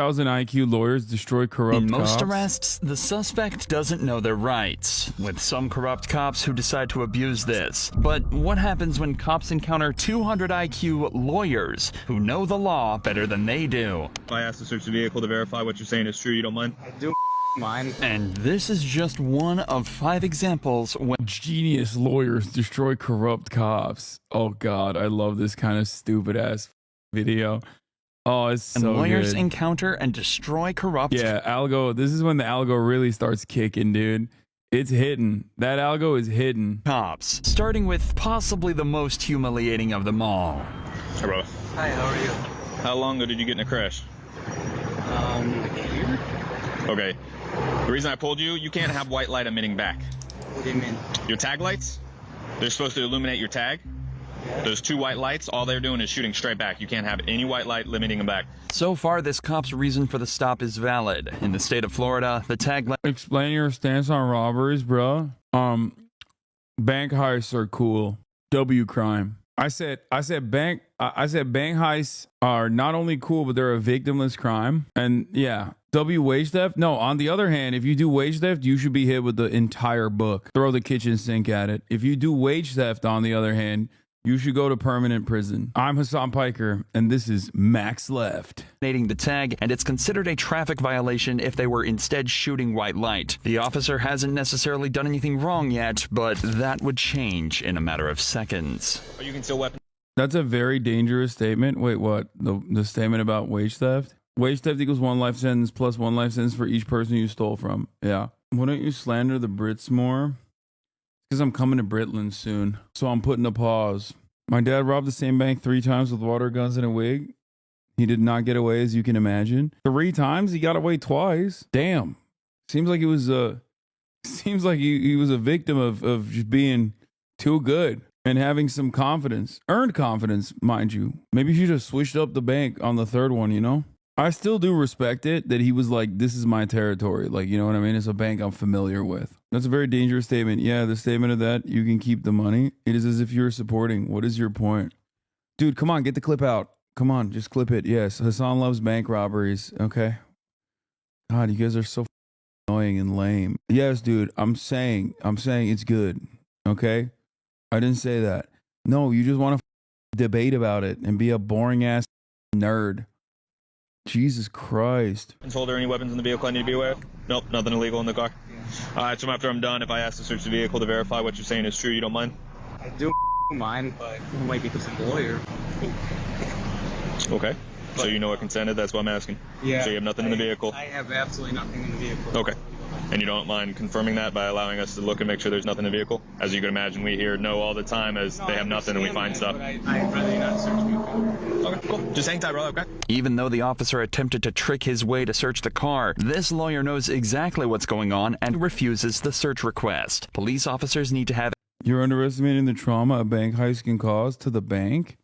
1,000 IQ lawyers destroy corrupt In most cops. arrests, the suspect doesn't know their rights, with some corrupt cops who decide to abuse this. But what happens when cops encounter 200 IQ lawyers who know the law better than they do? If I ask to search the vehicle to verify what you're saying is true, you don't mind? I do mind. And this is just one of 5 examples when Genius lawyers destroy corrupt cops. Oh God, I love this kind of stupid ass video. Oh, it's so lawyers good. encounter and destroy corrupt. Yeah, algo. This is when the algo really starts kicking, dude. It's hitting. That algo is hitting. Cops, starting with possibly the most humiliating of them all. Hey, brother. Hi, how are you? How long ago did you get in a crash? Like a year? Okay. The reason I pulled you, you can't have white light emitting back. What do you mean? Your tag lights, they're supposed to illuminate your tag. Those 2 white lights, all they're doing is shooting straight back. You can't have any white light limiting them back. So far, this cop's reason for the stop is valid. In the state of Florida, the tag light Explain your stance on robberies, bro. Bank heists are cool. W crime. I said bank heists are not only cool, but they're a victimless crime. And yeah, W wage theft. No, on the other hand, if you do wage theft, you should be hit with the entire book. Throw the kitchen sink at it. If you do wage theft, on the other hand, you should go to permanent prison. I'm Hasan Piker, and this is Max Left. the tag, and it's considered a traffic violation if they were instead shooting white light. The officer hasn't necessarily done anything wrong yet, but that would change in a matter of seconds. But you can still weapon. That's a very dangerous statement. Wait, what? The statement about wage theft? Wage theft equals 1 life sentence plus 1 life sentence for each person you stole from. Yeah. Why don't you slander the Brits more? Because I'm coming to Britland soon, so I'm putting a pause. My dad robbed the same bank 3 times with water guns and a wig. He did not get away, as you can imagine. 3 times? He got away twice. Damn. Seems like he was a victim of just being too good and having some confidence. Earned confidence, mind you. Maybe you should have switched up the bank on the 3rd one, you know? I still do respect it that he was like, this is my territory. Like, you know what I mean? It's a bank I'm familiar with. That's a very dangerous statement. Yeah, the statement of that, you can keep the money. It is as if you're supporting. What is your point? Dude, come on, get the clip out. Come on, just clip it. Yes, Hasan loves bank robberies. Okay. God, you guys are so annoying and lame. Yes, dude, I'm saying it's good. Okay? I didn't say that. No, you just want to debate about it and be a boring ass nerd. Jesus Christ. Hold there any weapons in the vehicle I need to be aware of? Nope, nothing illegal in the car. Alright, so after I'm done, if I ask to search the vehicle to verify what you're saying is true, you don't mind? I do mind, but it might because I'm a lawyer. Okay. So you know what consented, that's what I'm asking. Yeah. So you have nothing in the vehicle? I have absolutely nothing in the vehicle. Okay. And you don't mind confirming that by allowing us to look and make sure there's nothing in the vehicle? As you can imagine, we hear no all the time as they have nothing and we find stuff. But I'd rather not search vehicle. Okay, cool. Just hang tight, brother, okay? Even though the officer attempted to trick his way to search the car, this lawyer knows exactly what's going on and refuses the search request. Police officers need to have... You're underestimating the trauma a bank heist can cause to the bank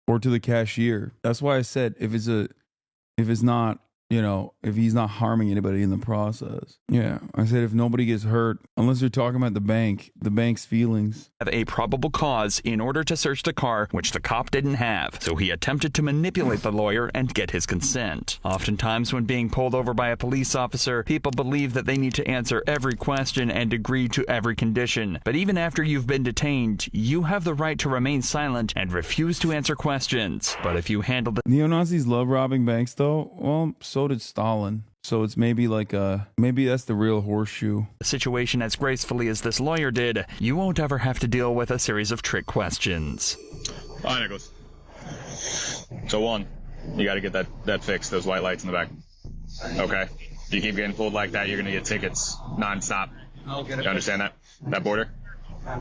or to the cashier. That's why I said if it's not, you know, if he's not harming anybody in the process. Yeah, I said if nobody gets hurt, unless you're talking about the bank's feelings. Have a probable cause in order to search the car, which the cop didn't have, so he attempted to manipulate the lawyer and get his consent. Oftentimes when being pulled over by a police officer, people believe that they need to answer every question and agree to every condition. But even after you've been detained, you have the right to remain silent and refuse to answer questions. But if you handle the Neo-Nazis love robbing banks though. Well, so did Stalin. So it's maybe like maybe that's the real horseshoe. situation as gracefully as this lawyer did, you won't ever have to deal with a series of trick questions. All right, Nicholas. So 1, you got to get that fixed, those white lights in the back. Okay? If you keep getting pulled like that, you're going to get tickets nonstop. I'll get it. You understand that? That border?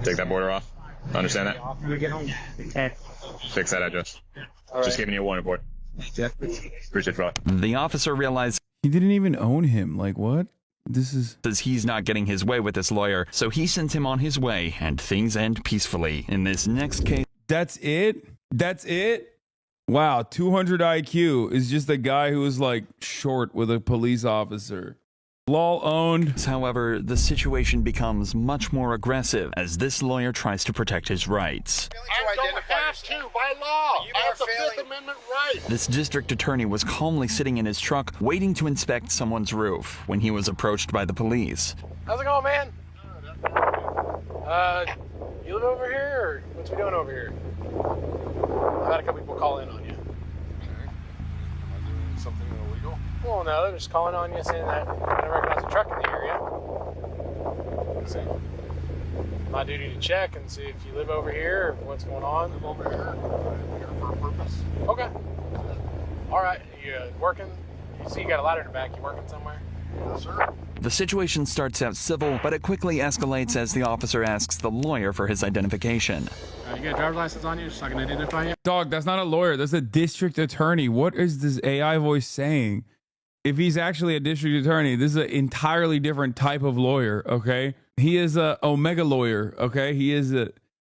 Take that border off. Understand that? When we get home. Fix that address. All Just right. giving you a warning report. Definitely. Appreciate it, brother. The officer realizes He didn't even own him. Like what? This is... he's not getting his way with this lawyer, so he sends him on his way, and things end peacefully. In this next case, That's it? That's it? Wow, 200 IQ is just a guy who was like short with a police officer. Lol owned. however, the situation becomes much more aggressive as this lawyer tries to protect his rights. To identify have to, by law. I have the Fifth Amendment right. This district attorney was calmly sitting in his truck, waiting to inspect someone's roof when he was approached by the police. How's it going, man? You live over here, or what's we doing over here? I've had a couple people call in on you. Okay. Am I doing something illegal? Well, no, they're just calling on you saying that I don't recognize a truck in the area. Okay. My duty to check and see if you live over here or what's going on. I'm over here. I'm here for a purpose. Okay. All right. You working? You see you got a ladder in the back. You working somewhere? Yes, sir. The situation starts out civil, but it quickly escalates as the officer asks the lawyer for his identification. You got a driver's license on you so I can identify you? Dog, that's not a lawyer. That's a district attorney. What is this AI voice saying? If he's actually a district attorney, this is an entirely different type of lawyer, okay? He is a omega lawyer, okay? He is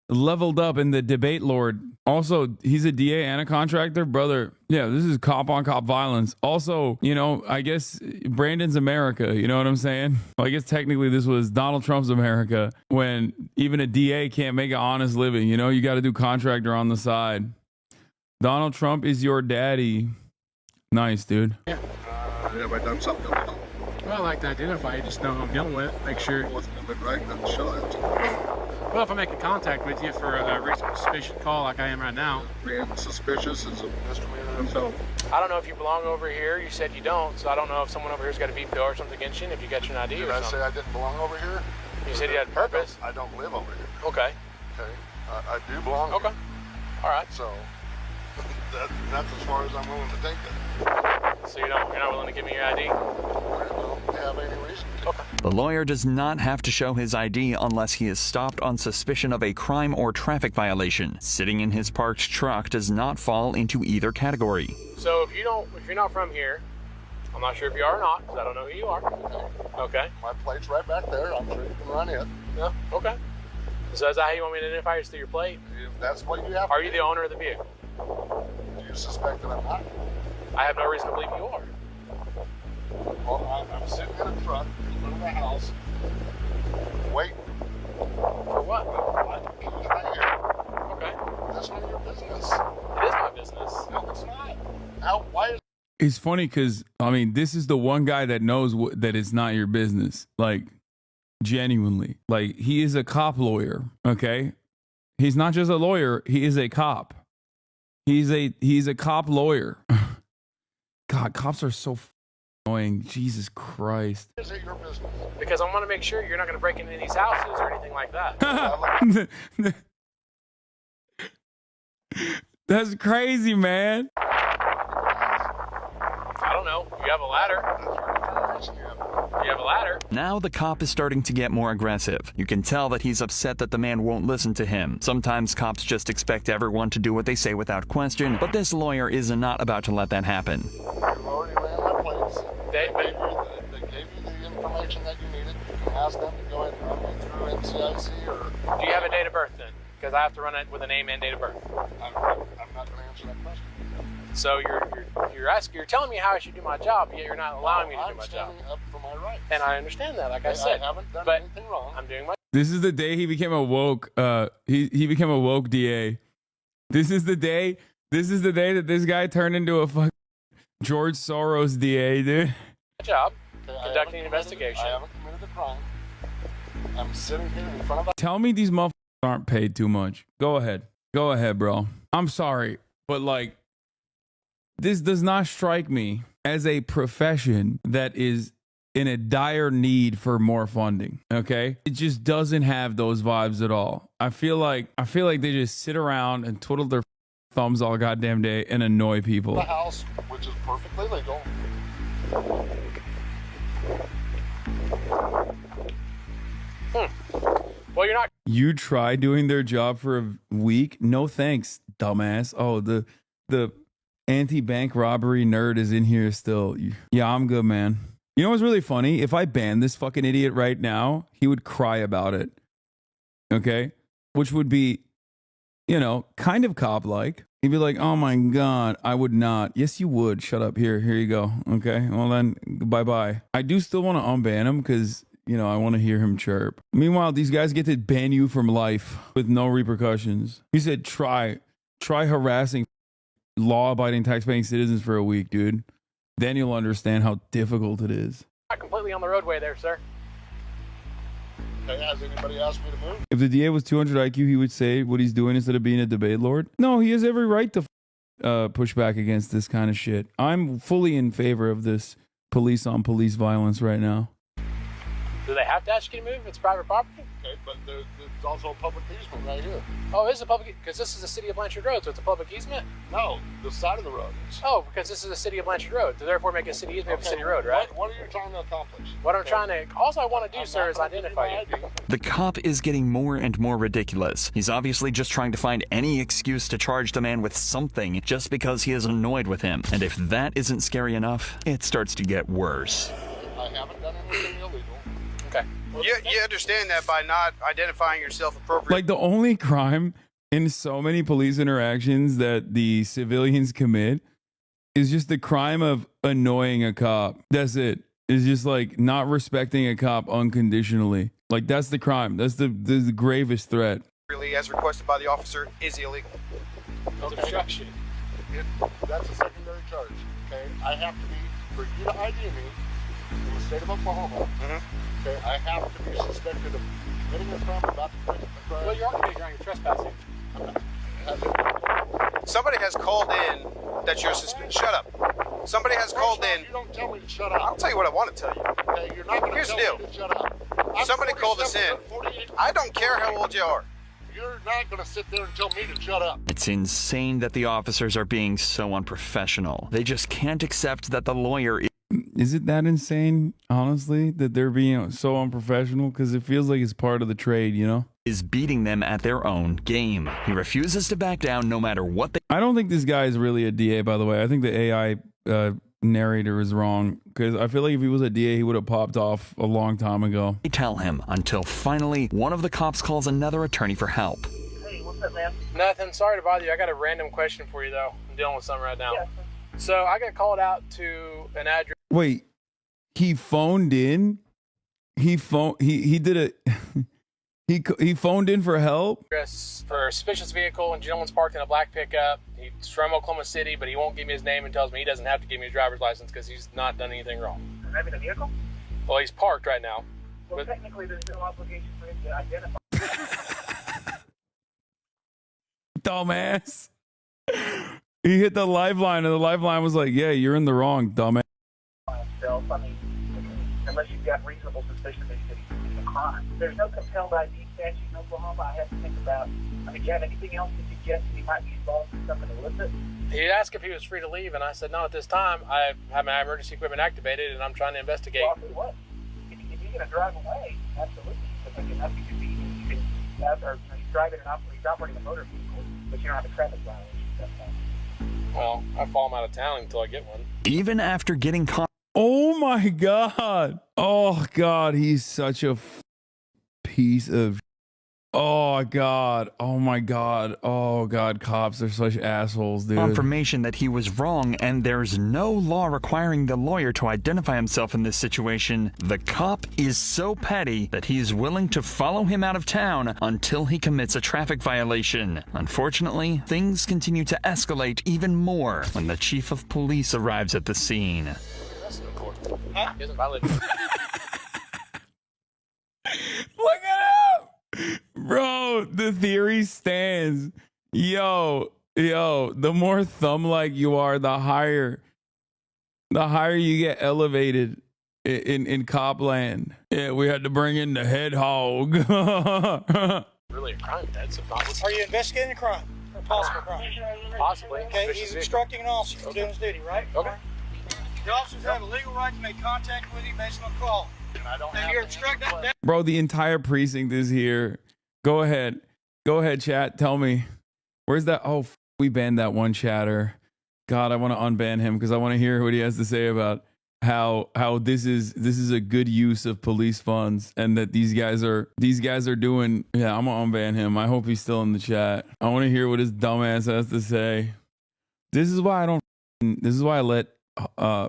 leveled up in the debate lord. Also, he's a DA and a contractor. Brother, yeah, this is cop on cop violence. Also, you know, I guess Brandon's America, you know what I'm saying? Well, I guess technically this was Donald Trump's America when even a DA can't make an honest living. You know, you got to do contractor on the side. Donald Trump is your daddy. Nice, dude. Have I done something illegal? Well, I like to identify you, just know who I'm dealing with. Make sure. What's the right? Then show it. Well, if I make a contact with you for a reasonable suspicion call like I am right now. Being suspicious is a misdemeanor and felony. I don't know if you belong over here. You said you don't, so I don't know if someone over here's got a veto or something against you, and if you got your ID Did or I something. say I didn't belong over here? You said you had purpose. I don't live over here. Okay. Okay. I do belong Okay. here. All right. So that's as far as I'm willing to take it. So you're not willing to give me your ID? I don't have any reason to. Okay. The lawyer does not have to show his ID unless he is stopped on suspicion of a crime or traffic violation. Sitting in his parked truck does not fall into either category. So if you're not from here, I'm not sure if you are or not, because I don't know who you are. Okay. My plate's right back there. I'm sure you can run it. Yeah. Okay. So is that how you want me to identify you? Through your plate? If that's what you have. Are you the owner of the vehicle? Do you suspect that I'm not? I have no reason to believe you are. Well, I'm sitting in a truck in front of the house, waiting. For what? Keys right here. Okay. That's none of your business. It is my business. No, it's not. Now, why is It's funny because, I mean, this is the one guy that knows that it's not your business. Like, genuinely. Like, he is a cop lawyer, okay? He's not just a lawyer, he is a cop. He's a cop lawyer. God, cops are so annoying. Jesus Christ. it your business? Because I want to make sure you're not going to break into these houses or anything like that. That's crazy, man. I don't know. You have a ladder. You have a ladder. Now the cop is starting to get more aggressive. You can tell that he's upset that the man won't listen to him. Sometimes cops just expect everyone to do what they say without question, but this lawyer is not about to let that happen. You already ran my plates. They They gave you the information that you needed. You can ask them to go ahead and run me through NCIC or... Do you have a date of birth then? Because I have to run it with a name and date of birth. I'm not going to answer that question. So you're telling me how I should do my job, yet you're not allowing me to do my job. I'm standing up for my rights. And I understand that, like I said. I haven't done but anything wrong. I'm doing my. This is the day he became a woke he became a woke DA. This is the day that this guy turned into a fucking George Soros DA, dude. job, Okay, conducting an investigation. I haven't committed a crime. I'm sitting here in front of a... Tell me these motherfuckers aren't paid too much. Go ahead, bro. I'm sorry, but like, this does not strike me as a profession that is in a dire need for more funding. Okay, it just doesn't have those vibes at all. I feel like they just sit around and twiddle their thumbs all goddamn day and annoy people. The house, which is perfectly legal. Well, you're not. You try doing their job for a week? No thanks, dumbass. Oh, the anti-bank robbery nerd is in here still. Yeah, I'm good, man. You know what's really funny? If I banned this fucking idiot right now, he would cry about it. Okay? Which would be, you know, kind of cop-like. He'd be like, oh my God, I would not. Yes, you would. Shut up. Here you go. Okay? Well then, bye-bye. I do still want to unban him because, you know, I want to hear him chirp. Meanwhile, these guys get to ban you from life with no repercussions. He said, try. Try harassing law-abiding, tax-paying citizens for a week, dude. Then you'll understand how difficult it is. Not completely on the roadway there, sir. Okay, has anybody asked me to move? If the DA was 200 IQ, he would say what he's doing instead of being a debate lord. No, he has every right to push back against this kind of shit. I'm fully in favor of this police on police violence right now. Do they have to ask you to move? It's private property? Okay, but there's also a public easement right here. Oh, it is a public, because this is the city of Blanchard Road, so it's a public easement? No, the side of the road is. Oh, because this is the city of Blanchard Road, so therefore make a city easement of a city road, right? What are you trying to accomplish? What I'm trying to, all I want to do, sir, is identify you. The cop is getting more and more ridiculous. He's obviously just trying to find any excuse to charge the man with something just because he is annoyed with him. And if that isn't scary enough, it starts to get worse. I haven't done anything illegal. Okay. You understand that by not identifying yourself appropriately. Like, the only crime in so many police interactions that the civilians commit is just the crime of annoying a cop. That's it. It's just like not respecting a cop unconditionally. Like, that's the crime. That's the gravest threat. As requested by the officer is illegal. It's obstruction. That's a secondary charge. Okay, I have to be, for you to ID me in the state of Oklahoma, okay, I have to be suspected of committing a crime, about to commit a crime. Well, you're already committing trespassing. Somebody has called in that you're suspended. Shut up. Somebody has called in. You don't tell me to shut up. I'll tell you what I want to tell you. Okay, you're not going to Here's the tell deal. me to shut up. I'm Somebody called us in. 48. I don't care how old you are. You're not going to sit there and tell me to shut up. It's insane that the officers are being so unprofessional. They just can't accept that the lawyer Is it that insane, honestly, that they're being so unprofessional? Because it feels like it's part of the trade, you know? is beating them at their own game. He refuses to back down no matter what they I don't think this guy is really a DA, by the way. I think the AI narrator is wrong, because I feel like if he was a DA, he would have popped off a long time ago. tell him, until finally one of the cops calls another attorney for help. Hey, what's up, man? Nothing. Sorry to bother you. I got a random question for you, though. I'm dealing with something right now. So I got called out to an address. Wait, he phoned in? He did a... He phoned in for help? For a suspicious vehicle, and gentleman's parked in a black pickup. He's from Oklahoma City, but he won't give me his name and tells me he doesn't have to give me his driver's license because he's not done anything wrong. Driving a vehicle? Well, he's parked right now. Well, technically, there's no obligation for him to identify. Dumbass. He hit the lifeline, and the lifeline was like, yeah, you're in the wrong, dumbass. Himself. I mean, unless you've got reasonable suspicion that he's committing a crime. There's no compelled ID statute in Oklahoma. I have to think about. I mean, do you have anything else to suggest that he might be involved in something illicit? He asked if he was free to leave, and I said, no, at this time. I have my emergency equipment activated, and I'm trying to investigate. Well, I'll tell you what. If you're going to drive away, absolutely. Because I think it could be, you can have, or he's driving he's operating a motor vehicle, but you don't have a traffic violation. Well, I follow him out of town until I get one. Even after getting caught. Oh my God. Oh God, he's such a piece of. Oh God. Oh my God. Oh God, cops are such assholes, dude. Confirmation that he was wrong, and there's no law requiring the lawyer to identify himself in this situation. The cop is so petty that he's willing to follow him out of town until he commits a traffic violation. Unfortunately, things continue to escalate even more when the chief of police arrives at the scene. That's important. Huh? He hasn't violated. Look at him! Bro, the theory stands. Yo, the more thumb-like you are, the higher you get elevated in cop land. Yeah, we had to bring in the head hog. Really a crime, Dad. So not Are you investigating a crime or possible crime? possibly. Okay, Suspicious he's vehicle. obstructing an officer from doing his duty, right? Okay. The officers have a legal right to make contact with you based on call. I don't If have you're any obstructing that, Bro, the entire precinct is here. Go ahead, chat. Tell me, where's that? Oh, we banned that one chatter. God, I want to unban him because I want to hear what he has to say about how this is a good use of police funds, and that these guys are doing. Yeah, I'm gonna unban him. I hope he's still in the chat. I want to hear what his dumbass has to say. This is why I let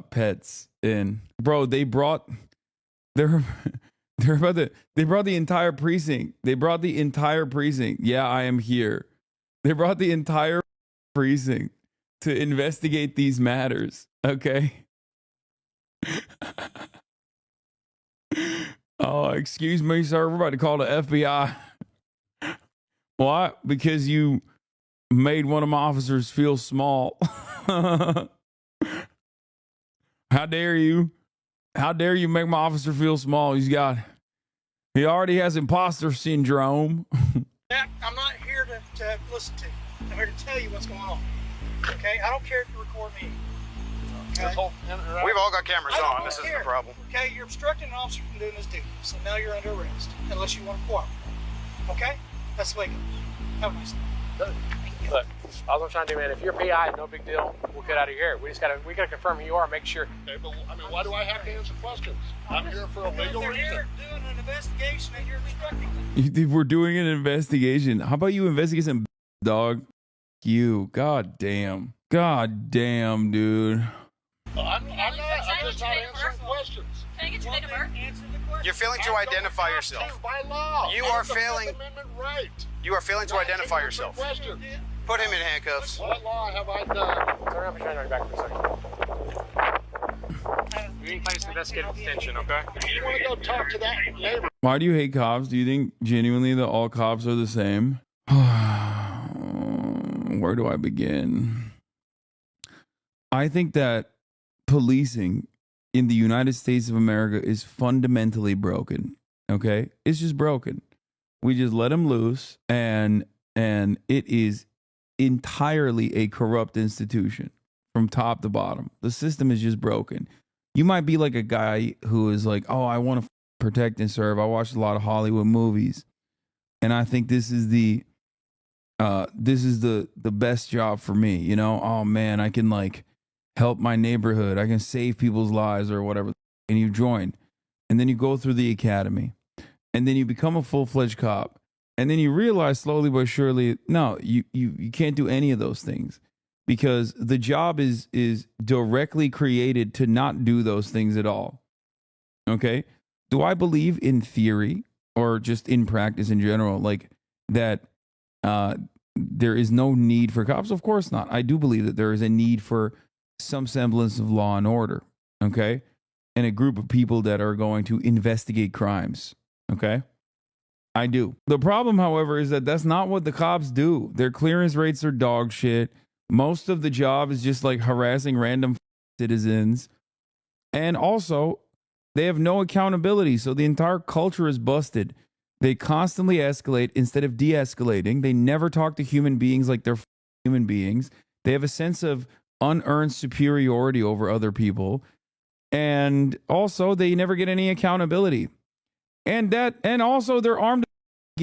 pets in, bro. They brought the entire precinct. They brought the entire precinct. Yeah, I am here. They brought the entire precinct to investigate these matters. Okay. Oh, excuse me, sir. We're about to call the FBI. Why? Because you made one of my officers feel small. How dare you? How dare you make my officer feel small? He already has imposter syndrome. I'm not here to listen to you. I'm here to tell you what's going on. Okay? I don't care if you record me. Okay? We've all got cameras I don't on. This isn't care. a problem. Okay? You're obstructing an officer from doing his duty. So now you're under arrest. Unless you want to cooperate. Okay? That's the way it goes. Have a nice day. Look, all I'm trying to do, man, if you're PI, no big deal. We'll get out of here. We gotta confirm who you are, make sure. Okay, but I mean, why do I have to answer questions? I'm here for a legal They're reason. here doing an investigation and you're obstructing them. If we're doing an investigation, how about you investigate some dog? You, god damn, dude. I'm just not answering questions. Can I get your date of birth? Answer the question. You're failing to identify yourself. By law. You I are have the failing. Fifth Amendment right. You are failing to Not identify answer yourself. Questions. Put him in handcuffs. What law have I done? Turn around and try to back for a second. You need place investigative detention, okay? You want to go talk to that neighbor? Why do you hate cops? Do you think genuinely that all cops are the same? Where do I begin? I think that policing in the United States of America is fundamentally broken. Okay? It's just broken. We just let them loose, and it is entirely a corrupt institution from top to bottom. The system is just broken. You might be like a guy who is like, oh, I want to protect and serve. I watched a lot of Hollywood movies, and I think this is the best job for me. You know, oh man, I can like help my neighborhood. I can save people's lives or whatever. And you join, and then you go through the academy, and then you become a full-fledged cop. And then you realize slowly but surely, no, you can't do any of those things because the job is directly created to not do those things at all. Okay? Do I believe in theory or just in practice in general, like that there is no need for cops? Of course not. I do believe that there is a need for some semblance of law and order, okay? And a group of people that are going to investigate crimes, okay? I do. The problem, however, is that that's not what the cops do. Their clearance rates are dog shit. Most of the job is just like harassing random citizens. And also, they have no accountability. So the entire culture is busted. They constantly escalate instead of de-escalating. They never talk to human beings like they're human beings. They have a sense of unearned superiority over other people. And also, they never get any accountability. And also they're armed to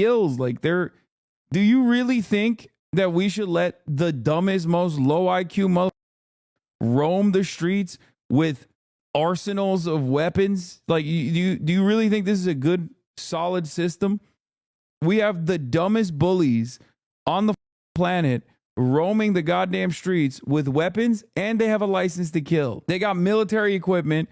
gills. Like do you really think that we should let the dumbest, most low IQ mother roam the streets with arsenals of weapons? Like, do you really think this is a good, solid system? We have the dumbest bullies on the planet roaming the goddamn streets with weapons, and they have a license to kill. They got military equipment,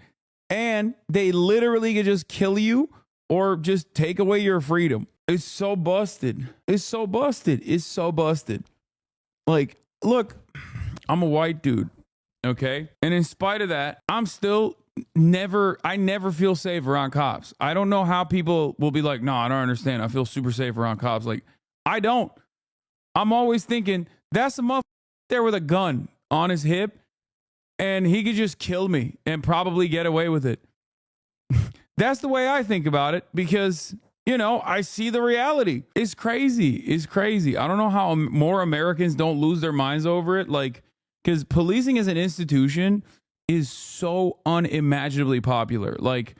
and they literally can just kill you or just take away your freedom. It's so busted. It's so busted. It's so busted. Like, look, I'm a white dude, okay? And in spite of that, I'm still I never feel safe around cops. I don't know how people will be like, no, I don't understand. I feel super safe around cops. Like, I don't. I'm always thinking, that's a motherfucker there with a gun on his hip, and he could just kill me and probably get away with it. That's the way I think about it because, you know, I see the reality. It's crazy. It's crazy. I don't know how more Americans don't lose their minds over it. Like, because policing as an institution is so unimaginably popular. Like,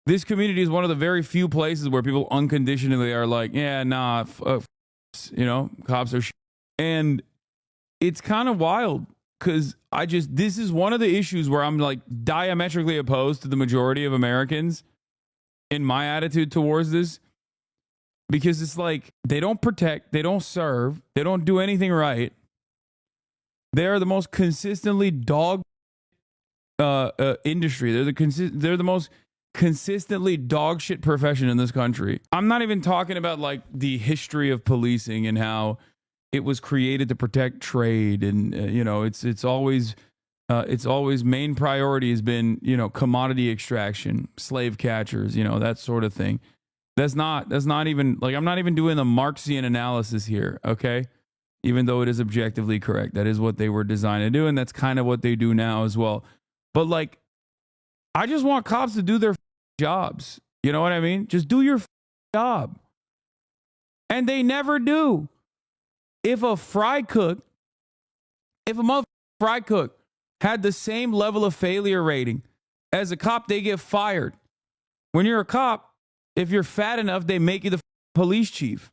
this community is one of the very few places where people unconditionally are like, yeah, nah, you know, cops are shit. And it's kind of wild because this is one of the issues where I'm like diametrically opposed to the majority of Americans in my attitude towards this, because it's like they don't protect, they don't serve, they don't do anything right. They are the most consistently dog industry. They're the most consistently dog shit profession in this country. I'm not even talking about like the history of policing and how it was created to protect trade, and you know, it's always main priority has been, you know, commodity extraction, slave catchers, you know, that sort of thing. That's not even like, I'm not even doing the Marxian analysis here, okay? Even though it is objectively correct, that is what they were designed to do, and that's kind of what they do now as well. But like, I just want cops to do their jobs. You know what I mean? Just do your job. And they never do. If a fry cook had the same level of failure rating as a cop, they get fired. When you're a cop, if you're fat enough, they make you the police chief.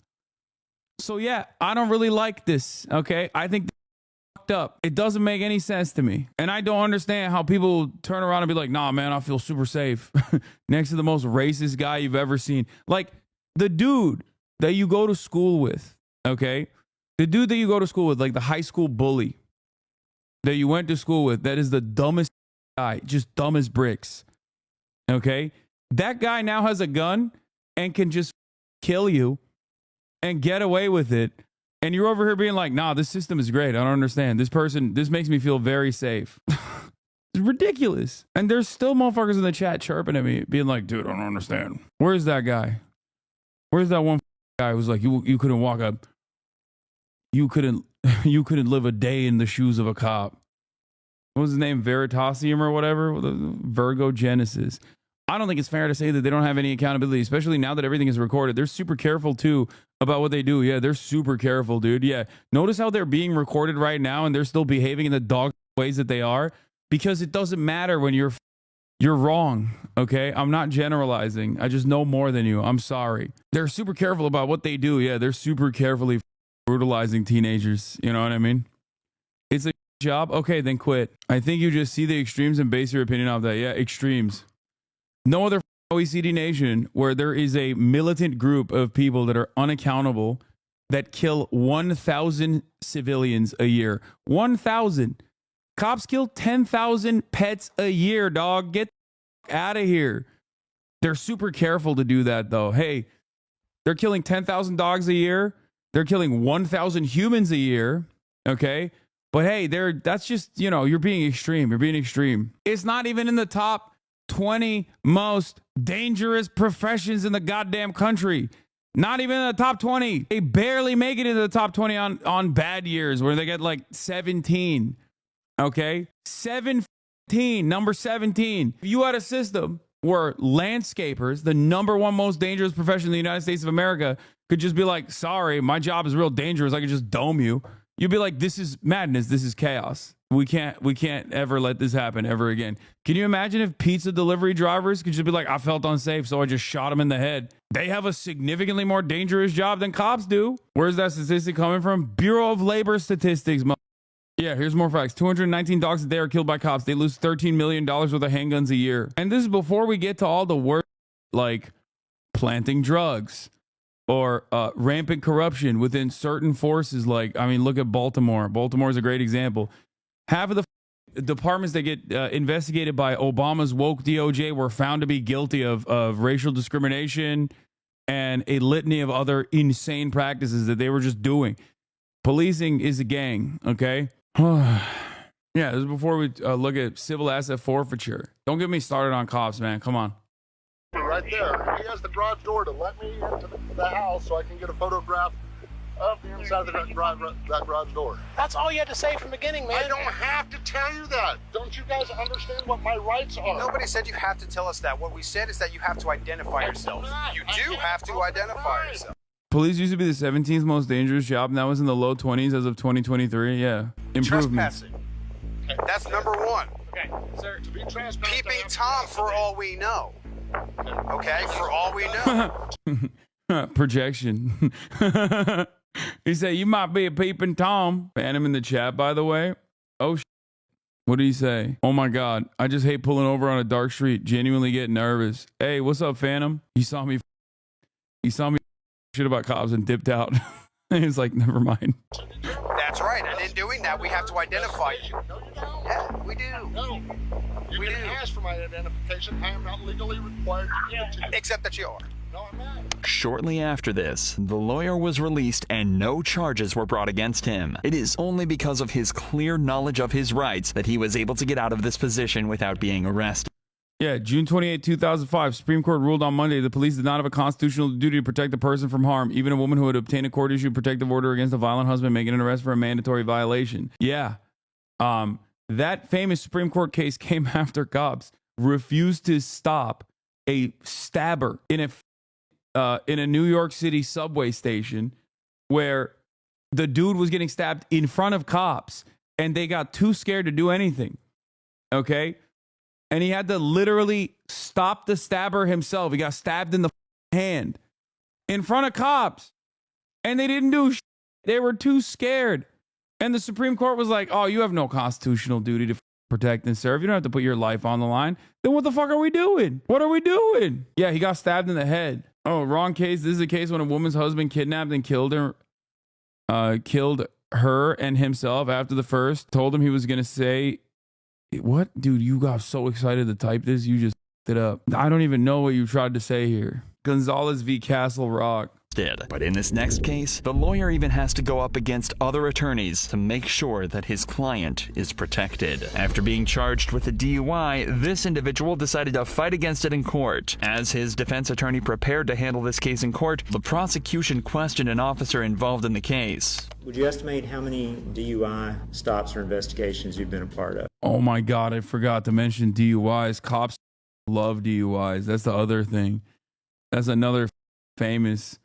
So yeah, I don't really like this, okay? I think they're fucked up. It doesn't make any sense to me. And I don't understand how people turn around and be like, nah, man, I feel super safe next to the most racist guy you've ever seen. Like, the dude that you go to school with, okay? The dude that you go to school with, like the high school bully that you went to school with, that is the dumbest guy, just dumb as bricks, okay? That guy now has a gun and can just kill you and get away with it. And you're over here being like, nah, this system is great. I don't understand. This makes me feel very safe. It's ridiculous. And there's still motherfuckers in the chat chirping at me, being like, dude, I don't understand. Where's that guy? Where's that one guy who's like, you couldn't walk up. You couldn't live a day in the shoes of a cop. What was his name? Veritasium or whatever? Virgo Genesis. I don't think it's fair to say that they don't have any accountability, especially now that everything is recorded. They're super careful too about what they do. Yeah, they're super careful, dude. Yeah. Notice how they're being recorded right now and they're still behaving in the dog ways that they are, because it doesn't matter when you're wrong, okay? I'm not generalizing. I just know more than you. I'm sorry. They're super careful about what they do. Yeah, they're super carefully brutalizing teenagers. You know what I mean? It's a job. Okay, then quit. I think you just see the extremes and base your opinion off that. Yeah, extremes. No other OECD nation where there is a militant group of people that are unaccountable that kill 1,000 civilians a year. 1,000. Cops kill 10,000 pets a year, dog. Get out of here. They're super careful to do that, though. Hey, they're killing 10,000 dogs a year. They're killing 1,000 humans a year. Okay. But hey, that's just, you know, you're being extreme. You're being extreme. It's not even in the top 20 most dangerous professions in the goddamn country. Not even in the top 20. They barely make it into the top 20 on bad years where they get like 17. Okay. 17, number 17. If you had a system where landscapers, the number one most dangerous profession in the United States of America, could just be like, sorry, my job is real dangerous, I could just dome you. You'd be like, this is madness. This is chaos. We can't ever let this happen ever again. Can you imagine if pizza delivery drivers could just be like, I felt unsafe, so I just shot him in the head? They have a significantly more dangerous job than cops do. Where's that statistic coming from? Bureau of Labor Statistics. Yeah, here's more facts. 219 dogs a day are killed by cops. They lose $13 million worth of handguns a year. And this is before we get to all the work like planting drugs or rampant corruption within certain forces. Like, I mean, look at Baltimore. Baltimore is a great example. Half of the departments that get investigated by Obama's woke DOJ were found to be guilty of racial discrimination and a litany of other insane practices that they were just doing. Policing is a gang, okay? Yeah, this is before we look at civil asset forfeiture. Don't get me started on cops, man. Come on. Right there. He has the garage door to let me into the house so I can get a photograph of the inside of that garage door. That's all you had to say from the beginning, man. I don't have to tell you that. Don't you guys understand what my rights are? Nobody said you have to tell us that. What we said is that you have to identify yourself. You do have to identify yourself. Police used to be the 17th most dangerous job, and that was in the low 20s as of 2023. Yeah. Improvements. Trespassing. That's number one. Okay, sir. To be transparent, Peeping Tom for all we know. Okay, for all we know. Projection. He said, you might be a peeping Tom. Ban him in the chat, by the way. Oh, what did he say? Oh, my God. I just hate pulling over on a dark street. Genuinely get nervous. Hey, what's up, Phantom? He saw me shit about cops and dipped out. He's like, never mind. That's right. And in doing that, we have to identify you. No, you don't. Yeah, we do. No. You can ask for my identification. I am not legally required to give it to you. Except that you are. No, I'm not. Shortly after this, the lawyer was released and no charges were brought against him. It is only because of his clear knowledge of his rights that he was able to get out of this position without being arrested. Yeah, June 28, 2005, Supreme Court ruled on Monday the police did not have a constitutional duty to protect the person from harm, even a woman who had obtained a court-issued protective order against a violent husband making an arrest for a mandatory violation. Yeah, that famous Supreme Court case came after cops refused to stop a stabber in a New York City subway station where the dude was getting stabbed in front of cops and they got too scared to do anything. Okay? And he had to literally stop the stabber himself. He got stabbed in the hand in front of cops and they didn't do shit. They were too scared. And the Supreme Court was like, oh, you have no constitutional duty to protect and serve. You don't have to put your life on the line. Then what the fuck are we doing? What are we doing? Yeah, he got stabbed in the head. Oh, wrong case. This is a case when a woman's husband kidnapped and killed her and himself after the first. Told him he was going to say, what? Dude, you got so excited to type this, you just it up. I don't even know what you tried to say here. Gonzalez v. Castle Rock. But in this next case, the lawyer even has to go up against other attorneys to make sure that his client is protected. After being charged with a DUI, this individual decided to fight against it in court. As his defense attorney prepared to handle this case in court, the prosecution questioned an officer involved in the case. Would you estimate how many DUI stops or investigations you've been a part of? Oh my God, I forgot to mention DUIs. Cops love DUIs. That's the other thing. That's another famous...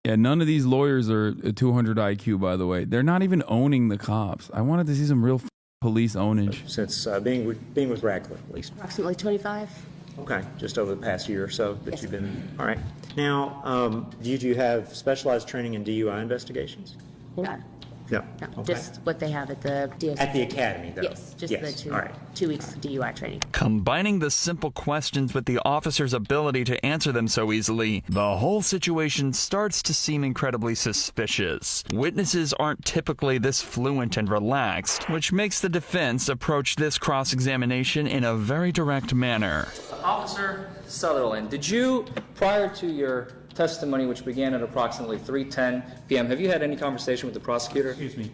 Yeah, none of these lawyers are a 200 IQ, by the way. They're not even owning the cops. I wanted to see some real police ownage. Since being with Radcliffe, at least. Approximately 25. Okay, just over the past year or so that Yes. you've been. All right. Now, did you have specialized training in DUI investigations? No, No. no, Okay. just what they have at the DOC. At the academy, though? Yes, just the All right. 2 weeks of DUI training. Combining the simple questions with the officer's ability to answer them so easily, the whole situation starts to seem incredibly suspicious. Witnesses aren't typically this fluent and relaxed, which makes the defense approach this cross-examination in a very direct manner. Officer Sutherland, did you, prior to your testimony, which began at approximately 3:10 p.m., have you had any conversation with the prosecutor? Excuse me.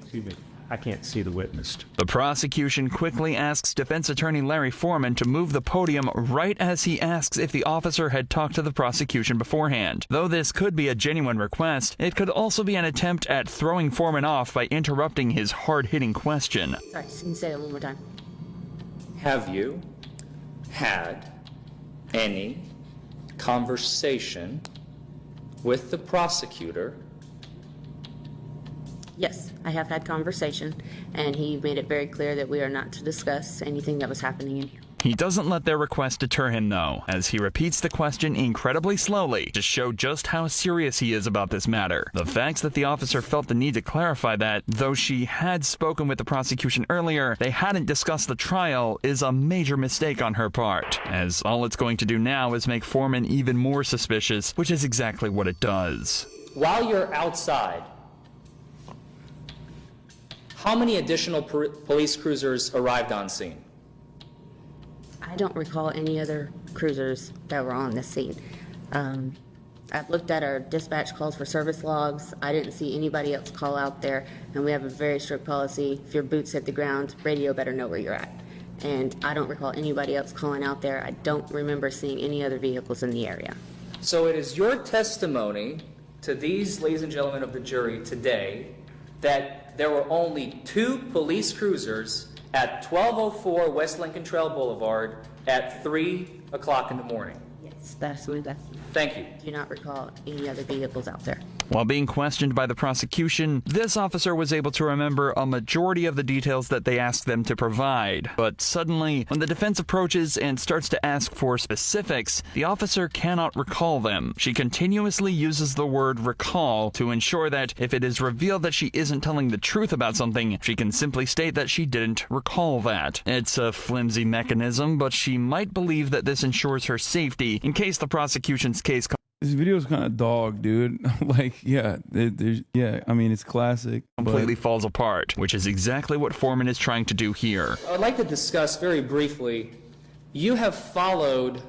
I can't see the witness. The prosecution quickly asks defense attorney Larry Foreman to move the podium right as he asks if the officer had talked to the prosecution beforehand. Though this could be a genuine request, it could also be an attempt at throwing Foreman off by interrupting his hard-hitting question. Sorry, can you say that one more time? Have you had any conversation with the prosecutor? Yes, I have had conversation, and he made it very clear that we are not to discuss anything that was happening in here. He doesn't let their request deter him, though, as he repeats the question incredibly slowly to show just how serious he is about this matter. The fact that the officer felt the need to clarify that, though she had spoken with the prosecution earlier, they hadn't discussed the trial is a major mistake on her part, as all it's going to do now is make Foreman even more suspicious, which is exactly what it does. While you're outside, how many additional police cruisers arrived on scene? I don't recall any other cruisers that were on the scene. I've looked at our dispatch calls for service logs. I didn't see anybody else call out there, and we have a very strict policy. If your boots hit the ground, radio better know where you're at. And I don't recall anybody else calling out there. I don't remember seeing any other vehicles in the area. So it is your testimony to these, ladies and gentlemen of the jury, today, that there were only 2 police cruisers at 1204 West Lincoln Trail Boulevard at 3 o'clock in the morning. Yes, that's what that's. Thank you. Do not recall any other vehicles out there. While being questioned by the prosecution, this officer was able to remember a majority of the details that they asked them to provide. But suddenly, when the defense approaches and starts to ask for specifics, the officer cannot recall them. She continuously uses the word recall to ensure that if it is revealed that she isn't telling the truth about something, she can simply state that she didn't recall that. It's a flimsy mechanism, but she might believe that this ensures her safety in case the prosecution's case. This video is kind of dog, dude. Like, yeah, I mean, it's classic. Completely falls apart, which is exactly what Foreman is trying to do here. I'd like to discuss very briefly, you have followed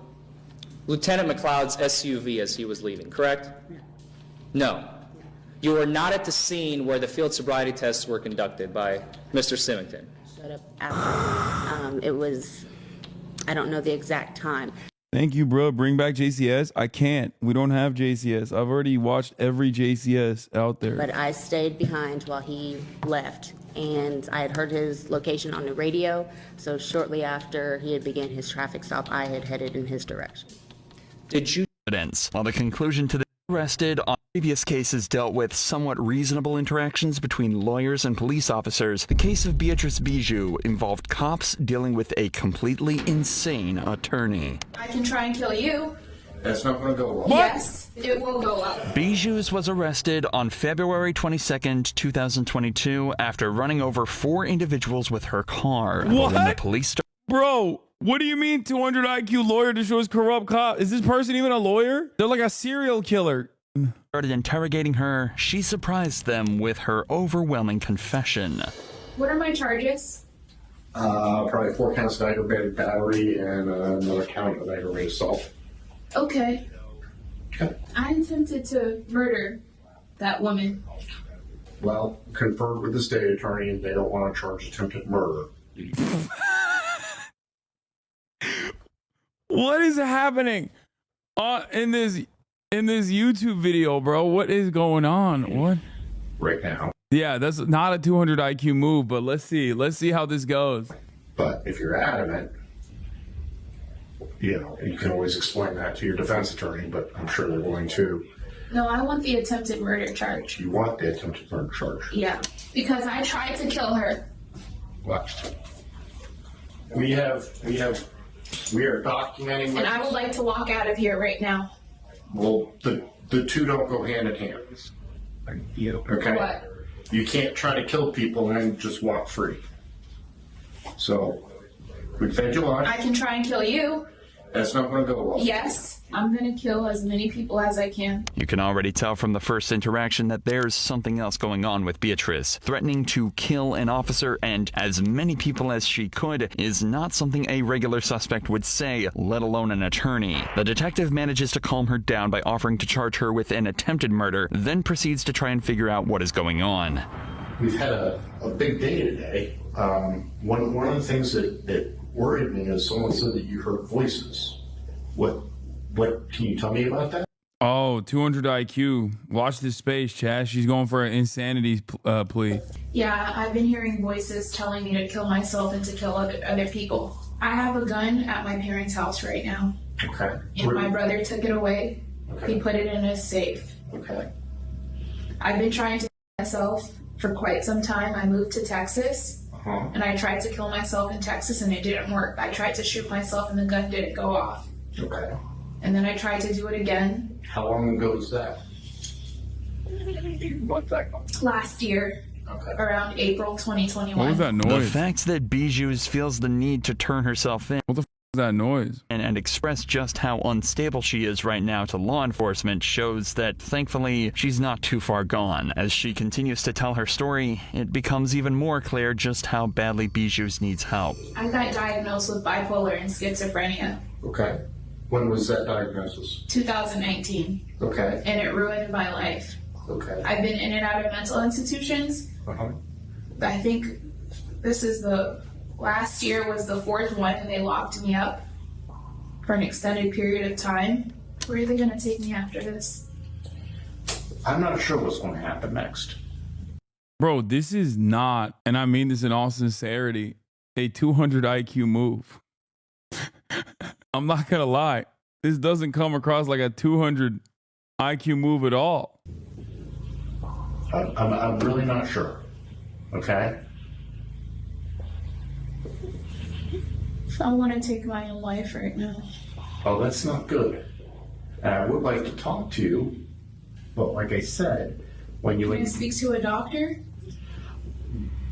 Lieutenant McLeod's SUV as he was leaving, correct? No. You were not at the scene where the field sobriety tests were conducted by Mr. Symington. Shut up after. It was, I don't know the exact time. Thank you, bro. Bring back JCS. I can't. We don't have JCS. I've already watched every JCS out there. But I stayed behind while he left, and I had heard his location on the radio. So shortly after he had begun his traffic stop, I had headed in his direction. Did you? Evidence. While the conclusion to the arrested on previous cases dealt with somewhat reasonable interactions between lawyers and police officers, the case of Beatrice Bijou involved cops dealing with a completely insane attorney. I can try and kill you. That's not going to go well. Yes, it will go up. Bijou's was arrested on February 22nd, 2022 after running over 4 individuals with her car. What? When the police Bro, what do you mean 200 IQ lawyer destroys corrupt cop? Is this person even a lawyer? They're like a serial killer. started interrogating her, she surprised them with her overwhelming confession. What are my charges? Probably 4 counts of aggravated battery and another count of aggravated assault. Okay. Okay. I attempted to murder that woman. Well, conferred with the state attorney, and they don't want to charge attempted murder. What is happening in this YouTube video, bro? What is going on? What? Right now. Yeah, that's not a 200 IQ move, but let's see how this goes. But if you're adamant, you know, you can always explain that to your defense attorney, but I'm sure they're willing to. No, I want the attempted murder charge. You want the attempted murder charge? Yeah, because I tried to kill her. What? We are documenting. And I would like to walk out of here right now. Well, the two don't go hand in hand. Okay? What? You can't try to kill people and then just walk free. So, we fed you lunch. I can try and kill you. That's not going to go well. Yes, I'm going to kill as many people as I can. You can already tell from the first interaction that there's something else going on with Beatrice. Threatening to kill an officer and as many people as she could is not something a regular suspect would say, let alone an attorney. The detective manages to calm her down by offering to charge her with an attempted murder, then proceeds to try and figure out what is going on. We've had a big day today. One of the things that worried me is someone said that you heard voices. What can you tell me about that? Oh, 200 IQ. Watch this space, Chaz. She's going for an insanity plea. Yeah, I've been hearing voices telling me to kill myself and to kill other people. I have a gun at my parents' house right now. Okay. And my brother took it away. Okay. He put it in his safe. Okay. I've been trying to kill myself for quite some time. I moved to Texas. And I tried to kill myself in Texas and it didn't work. I tried to shoot myself and the gun didn't go off. Okay. And then I tried to do it again. How long ago was that? Last year. Okay. Around April 2021. What was that The noise? fact that Bijou feels the need to turn herself in What the f is that noise? and express just how unstable she is right now to law enforcement shows that, thankfully, she's not too far gone. As she continues to tell her story, it becomes even more clear just how badly Bijou needs help. I got diagnosed with bipolar and schizophrenia. Okay. When was that diagnosis? 2019. Okay. And it ruined my life. Okay. I've been in and out of mental institutions. I think this is last year was the 4th one and they locked me up for an extended period of time. Where are they going to take me after this? I'm not sure what's going to happen next. Bro, this is not, and I mean this in all sincerity, a 200 IQ move. I'm not going to lie. This doesn't come across like a 200 IQ move at all. I'm really not sure. Okay? I want to take my own life right now. Oh, that's not good. And I would like to talk to you, but like I said, when you... Can I speak to a doctor?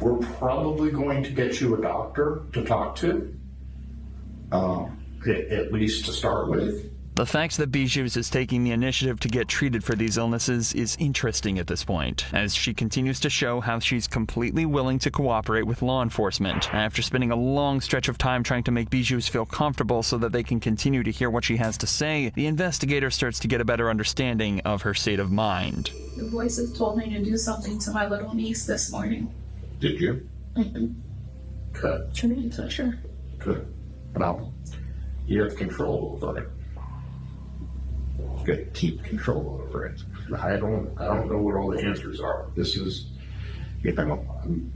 We're probably going to get you a doctor to talk to, at least to start with. The fact that Bijous is taking the initiative to get treated for these illnesses is interesting at this point, as she continues to show how she's completely willing to cooperate with law enforcement. After spending a long stretch of time trying to make Bijous feel comfortable so that they can continue to hear what she has to say, the investigator starts to get a better understanding of her state of mind. The voices told me to do something to my little niece this morning. Did you? Mm-hmm. Good. I didn't touch her. Good. Well, you have control over it. You got to keep control over it. I don't know what all the answers are. This is, you know,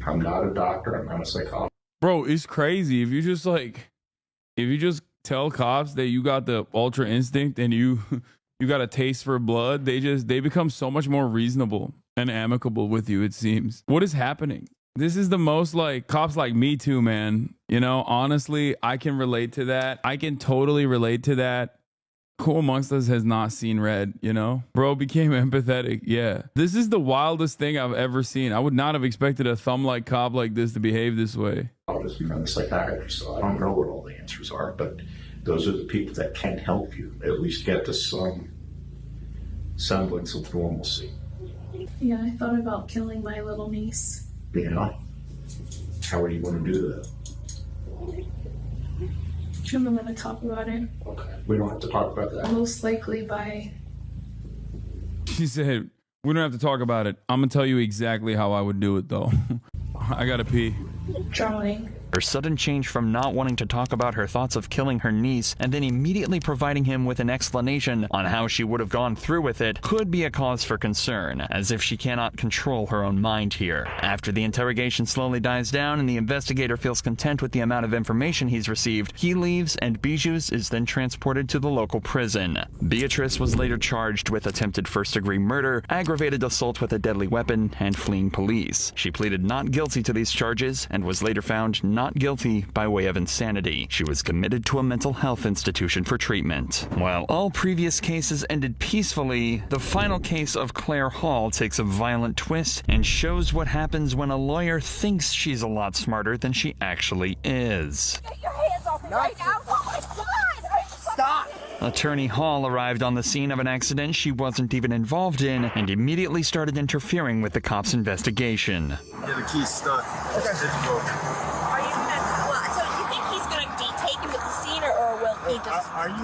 I'm not a doctor. I'm not a psychologist. Bro, it's crazy. If you just tell cops that you got the ultra instinct and you got a taste for blood, they become so much more reasonable and amicable with you, it seems. What is happening? This is the most like cops like me too, man. You know, honestly, I can relate to that. I can totally relate to that. Who amongst us has not seen red, you know? Bro became empathetic. Yeah. This is the wildest thing I've ever seen. I would not have expected a thumb-like cop like this to behave this way. I'm a psychiatrist, so I don't know what all the answers are, but those are the people that can help you at least get to some semblance of normalcy. Yeah, I thought about killing my little niece. Yeah. How would you want to do that? I'm not going to talk about it. Okay. We don't have to talk about that. Most likely by... She said, we don't have to talk about it. I'm going to tell you exactly how I would do it, though. I got to pee. drowning. Her sudden change from not wanting to talk about her thoughts of killing her niece and then immediately providing him with an explanation on how she would have gone through with it could be a cause for concern, as if she cannot control her own mind here. After the interrogation slowly dies down and the investigator feels content with the amount of information he's received, he leaves and Bijous is then transported to the local prison. Beatrice was later charged with attempted first-degree murder, aggravated assault with a deadly weapon, and fleeing police. She pleaded not guilty to these charges and was later found not guilty by way of insanity. She was committed to a mental health institution for treatment. While all previous cases ended peacefully, the final case of Claire Hall takes a violent twist and shows what happens when a lawyer thinks she's a lot smarter than she actually is. Get your hands off me right now! Oh my God! Stop! Attorney Hall arrived on the scene of an accident she wasn't even involved in and immediately started interfering with the cops' investigation. Yeah, the key's stuck. Okay. Are you gonna, well, so you think he's gonna take him to the scene or will he just... Are you...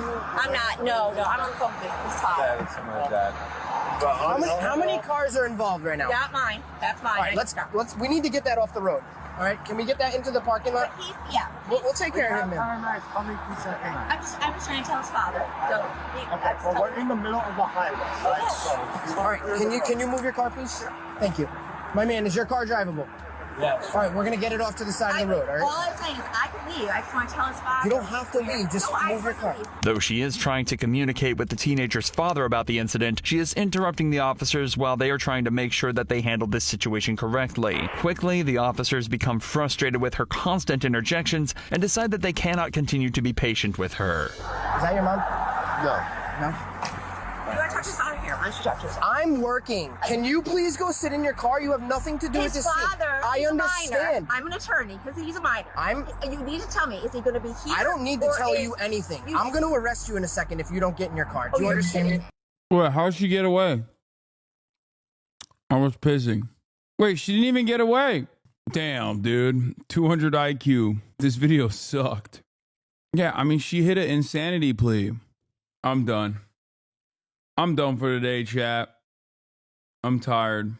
I'm not, no, I'm on the phone with his father. Yeah, it's something like that. But How many cars are involved right now? Not mine, that's mine. All right, we need to get that off the road. All right, can we get that into the parking lot? We'll take care of him. I'll make you second. I'm just trying to tell his father. So, Okay, well, we're in the middle of the highway. All right, can you move your car, please? Thank you. My man, is your car drivable? Yes. All right, we're gonna get it off to the side of the road, all right? All I'm saying is I can leave. I just want to tell his father. You don't have to leave, just move your car. Though she is trying to communicate with the teenager's father about the incident, she is interrupting the officers while they are trying to make sure that they handle this situation correctly. Quickly, the officers become frustrated with her constant interjections and decide that they cannot continue to be patient with her. Is that your mom? No. You want to talk to his father here? Why don't you talk to his father? I'm working. Can you please go sit in your car? You have nothing to do with His this. father I is understand. a minor. I'm an attorney because he's a minor. You need to tell me, is he going to be here? I don't need to or tell is- you anything. I'm going to arrest you in a second if you don't get in your car. Do you understand me? Wait, how'd she get away? I was pissing. Wait, she didn't even get away. Damn, dude. 200 IQ. This video sucked. Yeah, I mean, she hit an insanity plea. I'm done. I'm done for today, chat. I'm tired.